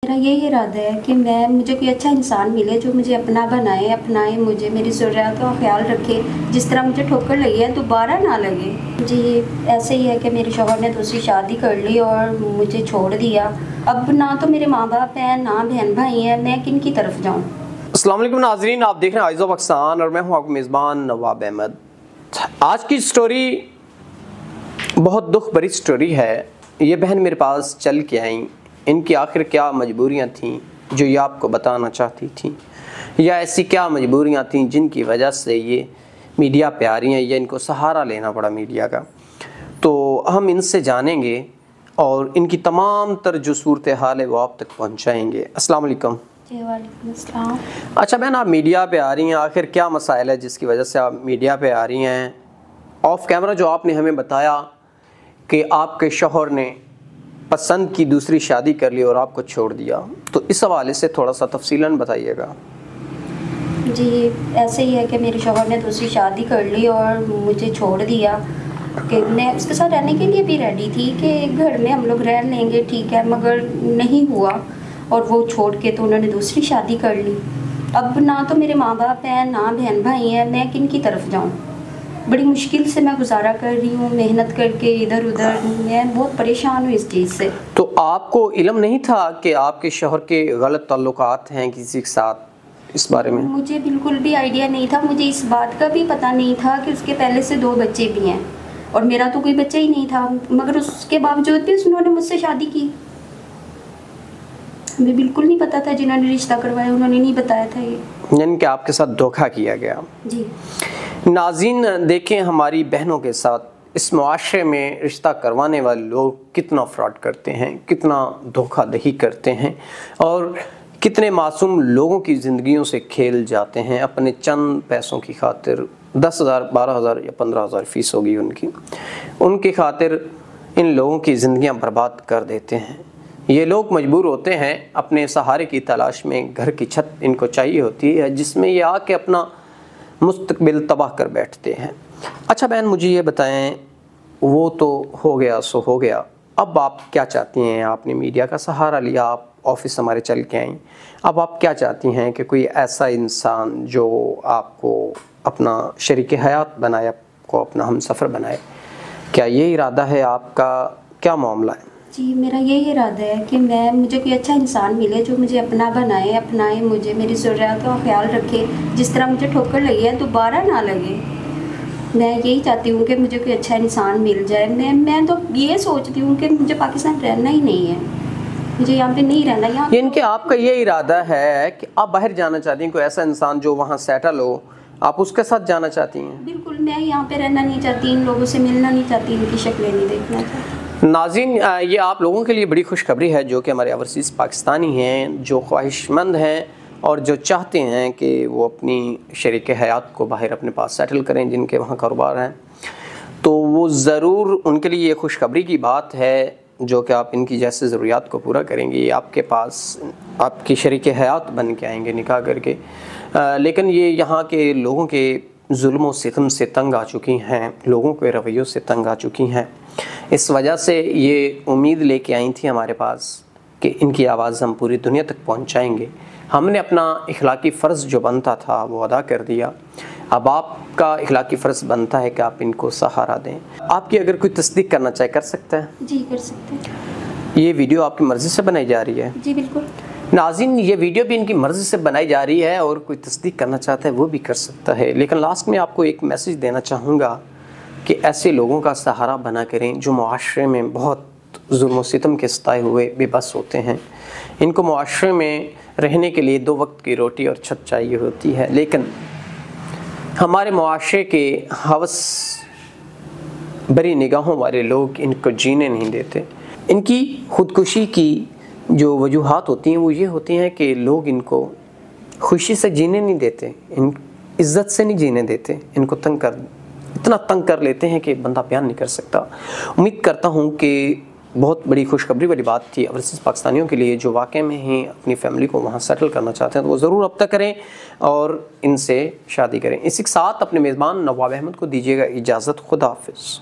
मेरा यही इरादा है कि मुझे कोई अच्छा इंसान मिले जो मुझे अपना बनाए, अपनाए, मुझे मेरी ज़रूरत का ख्याल रखे। जिस तरह मुझे ठोकर लगी है दोबारा ना लगे। जी, ऐसे ही है कि मेरे शौहर ने दूसरी शादी कर ली और मुझे छोड़ दिया। अब ना तो मेरे माँ बाप हैं, ना बहन भाई हैं, मैं किन की तरफ जाऊँ। अस्सलाम वालेकुम नाज़रीन, आप देख रहे हैं आइज़ ऑफ पाकिस्तान और मैं हूँ आपका मेज़बान नवाब अहमद। आज की स्टोरी बहुत दुख भरी स्टोरी है। ये बहन मेरे पास चल के आई, इनकी आखिर क्या मजबूरियाँ थीं जो ये आपको बताना चाहती थी, या ऐसी क्या मजबूरियाँ थीं जिनकी वजह से ये मीडिया पे आ रही हैं या इनको सहारा लेना पड़ा मीडिया का। तो हम इनसे जानेंगे और इनकी तमाम तर जो सूरत हाल है वो आप तक पहुँचाएँगे। अस्सलाम वालेकुम। जी वालेकुम अस्सलाम। अच्छा बहन, आप मीडिया पे आ रही हैं, आखिर क्या मसाइल है जिसकी वजह से आप मीडिया पे आ रही हैं? ऑफ कैमरा जो आपने हमें बताया कि आपके शौहर ने पसंद की दूसरी शादी कर ली और आपको छोड़ दिया, तो इस हवाले से थोड़ा सा तफसीलन बताइएगा। जी, ऐसे ही है कि मेरे शौहर ने दूसरी शादी कर ली और मुझे छोड़ दिया। कि मैं उसके साथ रहने के लिए भी रेडी थी कि घर में हम लोग रह लेंगे, ठीक है, मगर नहीं हुआ और वो छोड़ के तो उन्होंने दूसरी शादी कर ली। अब ना तो मेरे माँ बाप हैं, ना बहन भाई हैं, मैं किन की तरफ जाऊँ। बड़ी मुश्किल से मैं गुजारा कर रही हूँ, मेहनत करके इधर उधर। मैं बहुत परेशान हूँ इस चीज़ से। तो आपको इल्म नहीं था कि आपके शौहर के गलत ताल्लुकात हैं किसी के साथ? इस बारे में मुझे बिल्कुल भी आइडिया नहीं था। मुझे इस बात का भी पता नहीं था कि उसके पहले से 2 बच्चे भी हैं और मेरा तो कोई बच्चा ही नहीं था, मगर उसके बावजूद भी उन्होंने मुझसे शादी की। मुझे बिल्कुल नहीं पता था, जिन्होंने रिश्ता करवाया उन्होंने नहीं बताया था ये। यानी कि आपके साथ धोखा किया गया। जी नाज़रीन देखें, हमारी बहनों के साथ इस मुआशरे में रिश्ता करवाने वाले लोग कितना फ्रॉड करते हैं, कितना धोखाधड़ी करते हैं और कितने मासूम लोगों की ज़िंदगियों से खेल जाते हैं अपने चंद पैसों की खातिर। 10,000, 12,000 या 15,000 फ़ीस होगी उनकी खातिर इन लोगों की ज़िंदगियां बर्बाद कर देते हैं। ये लोग मजबूर होते हैं अपने सहारे की तलाश में, घर की छत इनको चाहिए होती है जिसमें ये आके अपना मुस्तकबिल तबाह कर बैठते हैं। अच्छा बहन, मुझे ये बताएं, वो तो हो गया सो हो गया, अब आप क्या चाहती हैं? आपने मीडिया का सहारा लिया, आप ऑफिस हमारे चल के आईं, अब आप क्या चाहती हैं कि कोई ऐसा इंसान जो आपको अपना शरीक हयात बनाए, आपको अपना हमसफ़र बनाए? क्या ये इरादा है आपका? क्या मामला है? जी, मेरा यही इरादा है कि मुझे कोई अच्छा इंसान मिले जो मुझे अपना बनाए, अपनाए, मुझे मेरी ज़रूरत का ख्याल रखे। जिस तरह मुझे ठोकर लगी है दोबारा ना लगे। मैं यही चाहती हूँ कि मुझे कोई अच्छा इंसान मिल जाए। मैं तो ये सोचती हूँ कि मुझे पाकिस्तान रहना ही नहीं है, मुझे यहाँ पे नहीं रहना। यहाँ यानी कि आपका ये इरादा है कि आप बाहर जाना चाहती हैं, कोई ऐसा इंसान जो वहाँ सेटल हो, आप उसके साथ जाना चाहती हैं? बिल्कुल, मैं यहाँ पे रहना नहीं चाहती, इन लोगों से मिलना नहीं चाहती, इनकी शक्लें नहीं देखना चाहती। नाज़रीन, ये आप लोगों के लिए बड़ी खुशखबरी है जो कि हमारे ओवरसीज़ पाकिस्तानी हैं, जो ख्वाहिशमंद हैं और जो चाहते हैं कि वो अपनी शरीक हयात को बाहर अपने पास सेटल करें, जिनके वहाँ कारोबार हैं, तो वो ज़रूर उनके लिए ये खुशखबरी की बात है जो कि आप इनकी जैसे ज़रूरियात को पूरा करेंगे। ये आपके पास आपकी शरीक हयात बन के आएंगे निकाह करके। लेकिन ये यहाँ के लोगों के जुल्म व सितम से तंग आ चुकी हैं, लोगों के रवैयों से तंग आ चुकी हैं। इस वजह से ये उम्मीद लेके आई थी हमारे पास कि इनकी आवाज़ हम पूरी दुनिया तक पहुंचाएंगे। हमने अपना इखलाकी फ़र्ज़ जो बनता था वो अदा कर दिया। अब आपका इखलाकी फ़र्ज़ बनता है कि आप इनको सहारा दें। आपकी अगर कोई तस्दीक करना चाहे कर सकता है? जी कर सकते हैं। ये वीडियो आपकी मर्ज़ी से बनाई जा रही है? जी बिल्कुल। नाज़रीन, ये वीडियो भी इनकी मर्ज़ी से बनाई जा रही है और कोई तस्दीक करना चाहता है वो भी कर सकता है। लेकिन लास्ट में आपको एक मैसेज देना चाहूँगा कि ऐसे लोगों का सहारा बना करें जो मुआशरे में बहुत जुल्म सितम के सताए हुए बेबस होते हैं। इनको मुआशरे में रहने के लिए 2 वक्त की रोटी और छत चाहिए होती है, लेकिन हमारे मुआशरे के हवस भरी निगाहों वाले लोग इनको जीने नहीं देते। इनकी ख़ुदकुशी की जो वजूहात होती हैं वो ये होती हैं कि लोग इनको खुशी से जीने नहीं देते, इन इज़्ज़त से नहीं जीने देते, इनको इतना तंग कर लेते हैं कि बंदा बयान नहीं कर सकता। उम्मीद करता हूँ कि बहुत बड़ी खुशखबरी वाली बात थी ओवरसीज़ पाकिस्तानियों के लिए जो वाकई में ही अपनी फैमिली को वहाँ सेटल करना चाहते हैं, तो वो ज़रूर अब तक करें और इनसे शादी करें। इसी के साथ अपने मेज़बान नवाब अहमद को दीजिएगा इजाज़त। खुदा हाफिज़।